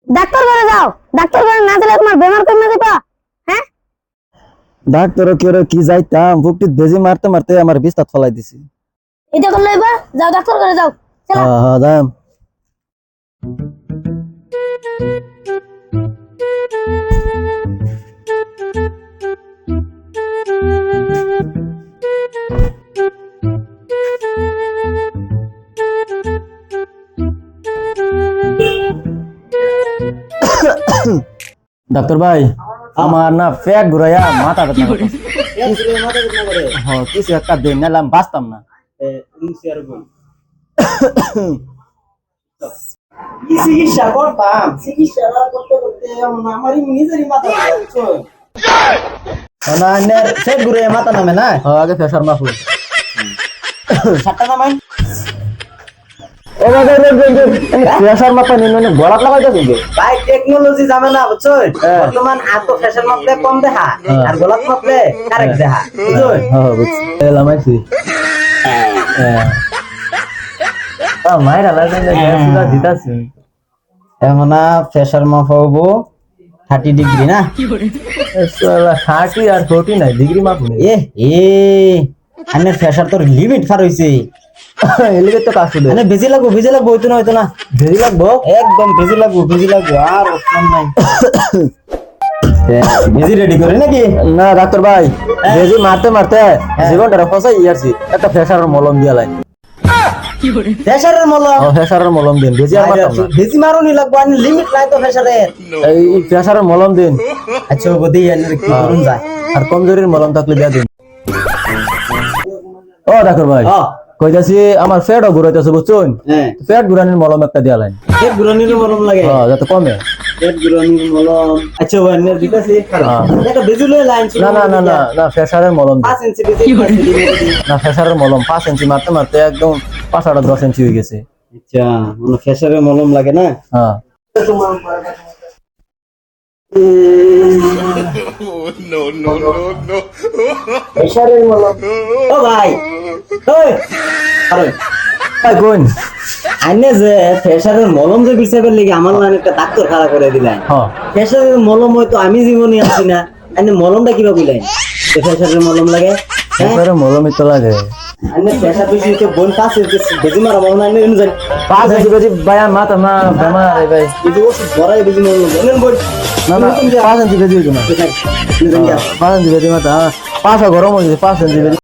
Doctor ঘরে যাও, doctor ঘরে না গেলে তোমার বেমার কমে যাবে। হ্যাঁ ডাক্তার কি যাইতাম বুকটি বেজি মারতে মারতে আমার বিস্তার ফলাই দিছি। এটা করলে এবার যাও ডাক্তার ঘরে যাও। চলো হ্যাঁ যাম। ডাক্তার ভাই আমার না পেট ঘুরাইয়া মাথা ব্যথা করতেছে। হ্যাঁ কিছু একটা দিন নিলাম বাঁচতাম না। চিকিৎসা করতাম, চিকিৎসা করতে করতে আমারই নিজেরই মাথা ঘুরছে। না পেট ঘুরাইয়া মাথা নামে না। আগে প্রেসার মাপু। সাতটা নামাই প্রেসার মাপা নিয়ে গলাত লাগাইতে দিবে। ভাই টেকনোলজি জানে না বুঝছো, বর্তমান এত প্রেসার মাপলে কম দেখা আর গোলাপ মাপলে কারেক্ট দেখা বুঝছো। হ্যাঁ বুঝছি লামাইছি। মায়েরা লাগে দিতাছি এখন প্রেসার মাপাবো 30 ডিগ্রি না, 30 আর 40 নাই ডিগ্রি মাপু। এ আনের প্রেসার তোর লিমিট পার হইছে। এলিগে তো কাজ করে মানে বেশি লাগবো হইতো না দেরি লাগবো একদম বেশি লাগবো আর অপশন নাই। বেশি রেডি করে নাকি? না ডাক্তার ভাই বেজি মারতে মারতে জীবনটা ফসাই ইয়ারছি একটা প্রেসারের মলম দিয়া লাই। প্রেসারের মলম? প্রেসারের মলম দিন বেজি আর মারতাম না। বেশি মারুনি লাগবো আর লিমিট নাই তো প্রেসারের। এই প্রেসারের মলম দিন। আচ্ছা বদি এর কি করুন যায় আর কমজোরির মলম থাকলে দিয়া দিন। ও ডাক্তার ভাই কইতাছি আমার পেটও ঘুরাইতেছে বুঝছুন, পেট ঘুরানির মলম একটা দিয়া লাই। পেট ঘুরানির মলম লাগে? হ্যাঁ যাতে কমে পেট ঘুরানির মলম। আচ্ছা ভাই এর দিতাছি এটা বেজুলে লাইন ছিল। না না না না না প্রেসারের মলম 5 ইঞ্চি বেজে না প্রেসারের মলম 5 ইঞ্চি মারতে মারতে একদম 5.5 ইঞ্চি হয়ে গেছে। আচ্ছা মানে প্রেসারের মলম লাগে না? হ্যাঁ প্রেসারের মলম। ও ভাই ওই আরে ভাই কোন আইনে যে প্রেসারের মলম যে বিছাবের লাগি আমার লাইন একটা ডাক্তার খাড়া করে দিলেন। হ্যাঁ প্রেসারের মলম হয়তো আমি জীবনে আছি না, আইনে মলমটা কিভাবে দিলেন? প্রেসারের মলম লাগে? প্রেসারের মলমই তো লাগে। আইনে প্রেসার বেশি তো বোন পাশে বেজি মারা মলম আইনে এনে যাই 5 ইঞ্চি বেজি ভাই মাথা না বেমার আরে ভাই বেজি ওষুধ ভরাই বেজি মলম এনে বল। না না 5 ইঞ্চি বেজি হইতো না। 5 ইঞ্চি বেজি মাথা 5 গরম হয়ে 5 ইঞ্চি বেজি